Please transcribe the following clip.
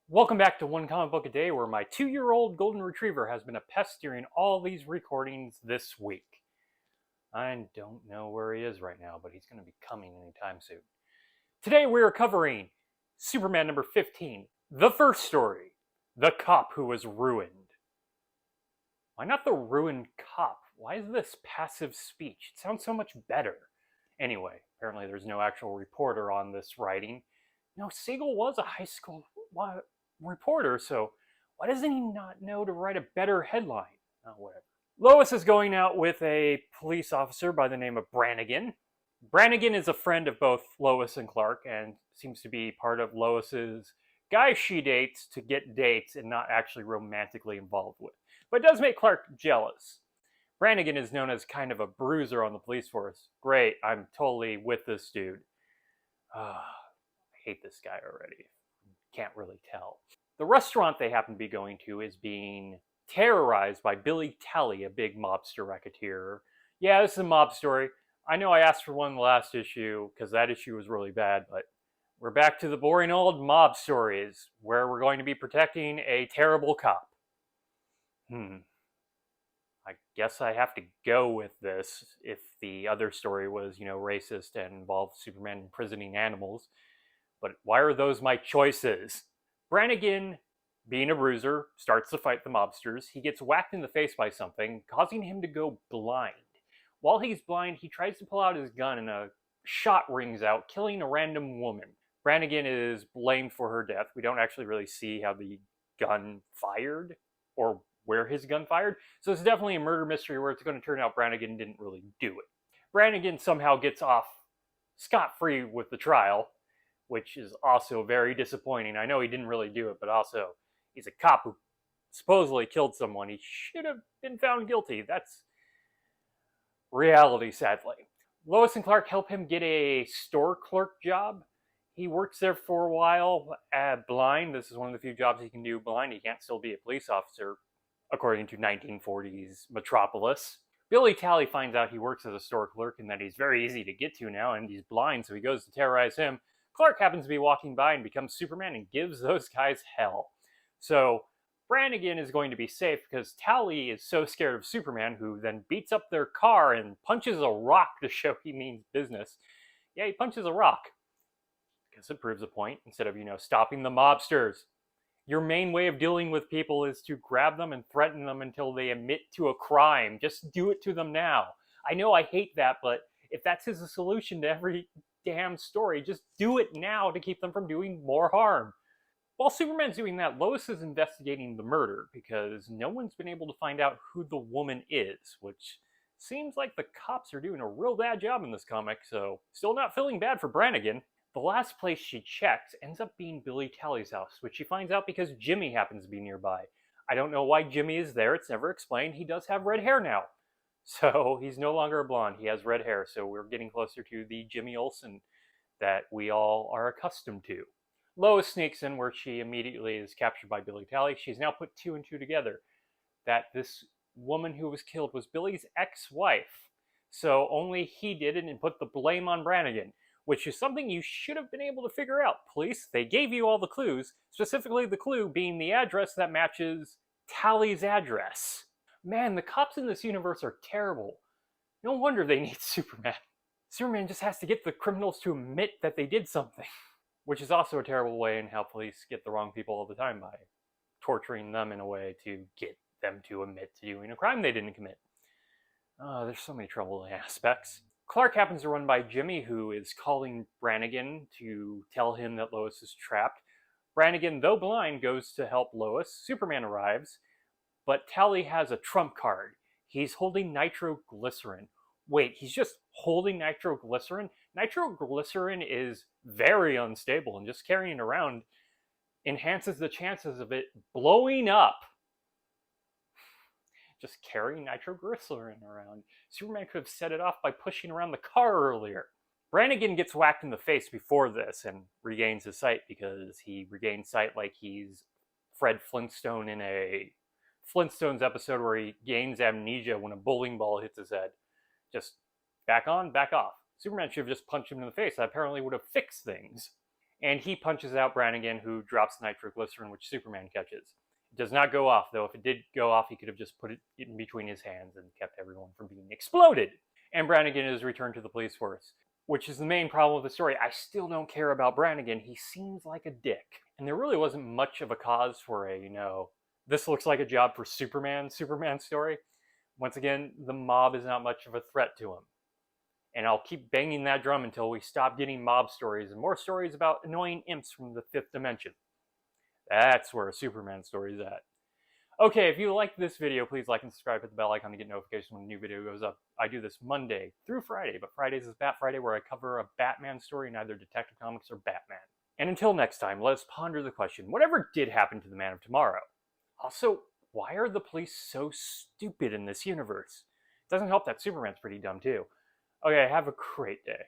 Welcome back to One Comic Book a Day, where my 2-year-old golden retriever has been a pest during all these recordings this week. I don't know where he is right now, but he's going to be coming anytime soon. Today we are covering Superman number 15, the first story, The Cop Who Was Ruined. Why not the ruined cop? Why is this passive speech? It sounds so much better. Anyway, apparently there's no actual reporter on this writing. No, Siegel was a high school reporter, so why doesn't he not know to write a better headline? Oh, whatever. Lois is going out with a police officer by the name of Brannigan. Brannigan is a friend of both Lois and Clark and seems to be part of Lois's guys she dates to get dates and not actually romantically involved with. But it does make Clark jealous. Brannigan is known as kind of a bruiser on the police force. Great, I'm totally with this dude. I hate this guy already. Can't really tell. The restaurant they happen to be going to is being terrorized by Billy Tally, a big mobster racketeer. Yeah, this is a mob story. I know I asked for one in the last issue because that issue was really bad, but we're back to the boring old mob stories where we're going to be protecting a terrible cop. I guess I have to go with this if the other story was, racist and involved Superman imprisoning animals. But why are those my choices? Brannigan, being a bruiser, starts to fight the mobsters. He gets whacked in the face by something, causing him to go blind. While he's blind, he tries to pull out his gun and a shot rings out, killing a random woman. Brannigan is blamed for her death. We don't actually really see how the gun fired or where his gun fired, so it's definitely a murder mystery where it's going to turn out Brannigan didn't really do it. Brannigan somehow gets off scot-free with the trial, which is also very disappointing. I know he didn't really do it, but also he's a cop who supposedly killed someone. He should have been found guilty. That's reality, sadly. Lois and Clark help him get a store clerk job. He works there for a while blind. This is one of the few jobs he can do blind. He can't still be a police officer, according to 1940s Metropolis. Billy Tally finds out he works as a store clerk and that he's very easy to get to now, and he's blind, so he goes to terrorize him. Clark happens to be walking by and becomes Superman and gives those guys hell. So Brannigan is going to be safe because Tally is so scared of Superman, who then beats up their car and punches a rock to show he means business. Yeah, he punches a rock. I guess it proves a point instead of, stopping the mobsters. Your main way of dealing with people is to grab them and threaten them until they admit to a crime. Just do it to them now. I know I hate that, but if that's his solution to every damn story, just do it now to keep them from doing more harm. While Superman's doing that, Lois is investigating the murder because no one's been able to find out who the woman is, which seems like the cops are doing a real bad job in this comic, so still not feeling bad for Brannigan. The last place she checks ends up being Billy Tally's house, which she finds out because Jimmy happens to be nearby. I don't know why Jimmy is there, it's never explained. He does have red hair now. So he's no longer a blonde, he has red hair, so we're getting closer to the Jimmy Olsen that we all are accustomed to. Lois sneaks in where she immediately is captured by Billy Tally. She's now put two and two together that this woman who was killed was Billy's ex-wife. So only he did it and put the blame on Brannigan, which is something you should have been able to figure out. Police, they gave you all the clues, specifically the clue being the address that matches Tally's address. Man, the cops in this universe are terrible. No wonder they need Superman. Superman just has to get the criminals to admit that they did something, which is also a terrible way in how police get the wrong people all the time by torturing them in a way to get them to admit to doing a crime they didn't commit. There's so many troubling aspects. Clark happens to run by Jimmy, who is calling Brannigan to tell him that Lois is trapped. Brannigan, though blind, goes to help Lois. Superman arrives, but Tally has a trump card. He's holding nitroglycerin. Wait, he's just holding nitroglycerin? Nitroglycerin is very unstable, and just carrying it around enhances the chances of it blowing up. Just carrying nitroglycerin around. Superman could have set it off by pushing around the car earlier. Brannigan gets whacked in the face before this and regains his sight because he regains sight like he's Fred Flintstone in a Flintstones episode where he gains amnesia when a bowling ball hits his head. Just back on, back off. Superman should have just punched him in the face. That apparently would have fixed things. and he punches out Brannigan, who drops the nitroglycerin, which Superman catches. It does not go off, though. If it did go off, he could have just put it in between his hands and kept everyone from being exploded. And Brannigan is returned to the police force, which is the main problem with the story. I still don't care about Brannigan. He seems like a dick. And there really wasn't much of a cause for a, this looks like a job for Superman story. Once again, the mob is not much of a threat to him. And I'll keep banging that drum until we stop getting mob stories and more stories about annoying imps from the fifth dimension. That's where a Superman story is at. Okay, if you liked this video, please like and subscribe, hit the bell icon to get notifications when a new video goes up. I do this Monday through Friday, but Fridays is Bat Friday, where I cover a Batman story in either Detective Comics or Batman. And until next time, let us ponder the question, whatever did happen to the Man of Tomorrow? Also, why are the police so stupid in this universe? It doesn't help that Superman's pretty dumb too. Okay, have a great day.